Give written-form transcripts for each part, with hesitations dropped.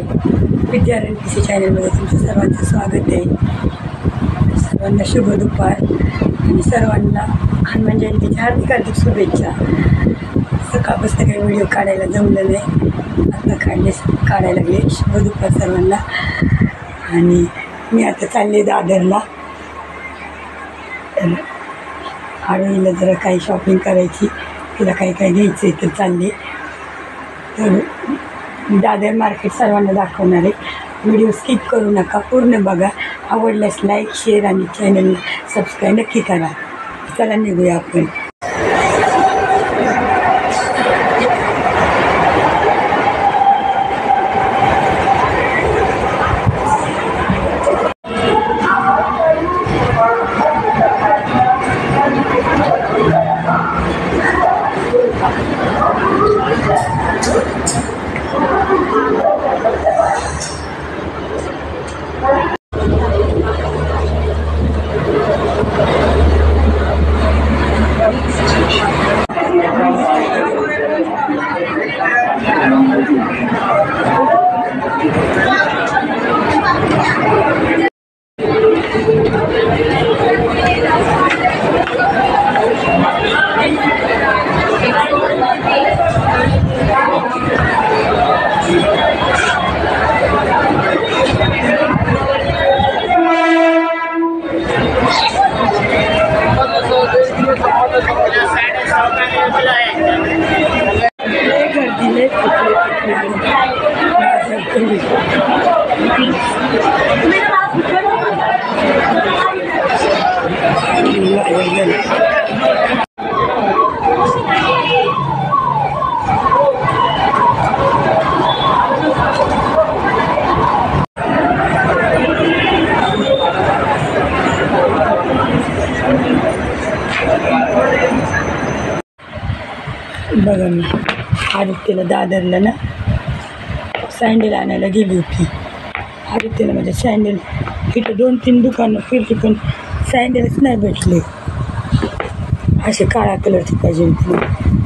Vidyaranya PC चॅनलमध्ये तुमचं सर्वांचं स्वागत आहे। सर्वांना शुभ दुपार आणि सर्वांना हनुमान जयंतीच्या हार्दिक शुभेच्छा। सकाळपासून काही व्हिडिओ काढायला जमलं नाही, आता काढायला लागले। शुभ दुपार सर्वांना। आणि मी आता चालले दादरला, आडवीला जरा काही शॉपिंग करायची, तिला काही घ्यायचं आहे तर चालले। तर दादर मार्केट सर्वांना दाखवणार आहे। व्हिडिओ स्किप करू नका, पूर्ण बघा। आवडल्यास लाईक, शेअर आणि चॅनलला सबस्क्राईब नक्की करा। चला निघूया आपण। बघा, मी आदित्यला दादरला ना सँडल आणायला गेली होती। आदित्यला माझ्या सँडल इथं 2-3 दुकानं फिरली, पण सँडलच नाही भेटले। असे काळ्या कलरची पाहिजे होती,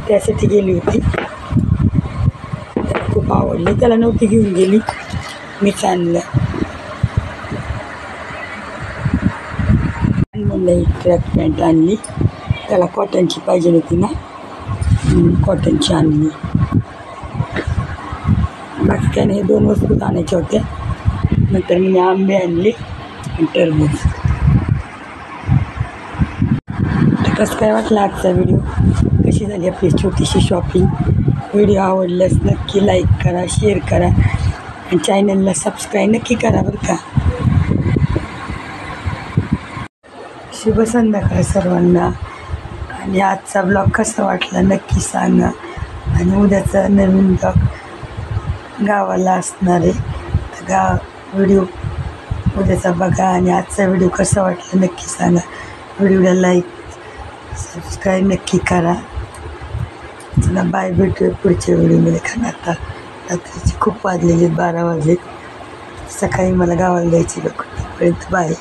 त्यासाठी गेली होती। त्याला खूप आवडले, त्याला नव्हती घेऊन गेली, मीच आणलं। म्हणलं एक ट्रॅक पॅन्ट आणली, त्याला कॉटनची पाहिजे होती ना, कॉटनची आणली। बाकी काय नाही, 2 वस्तू आणायच्या होत्या। नंतर मी आंबे आणले आणि टरबूज। तर कसं काय वाटलं आजचा व्हिडिओ, कशी झाली आपली छोटीशी शॉपिंग। व्हिडिओ आवडल्यास नक्की लाईक करा, शेअर करा आणि चॅनलला सबस्क्राईब नक्की करा बरं का। शुभ संध्याकाळ सर्वांना। आणि आजचा ब्लॉग कसा वाटला नक्की सांगा। आणि उद्याचा नवीन ब्लॉग गावाला असणार आहे, तर व्हिडिओ उद्याचा बघा। आणि आजचा व्हिडिओ कसा वाटला नक्की सांगा। व्हिडिओला लाईक, सबस्क्राईब नक्की करा। चला बाय, भेटूया पुढच्या व्हिडिओमध्ये। कारण आता रात्रीचे खूप वाजलेले, 12 वाजले। सकाळी मला गावाला जायचे, तोपर्यंत बाय।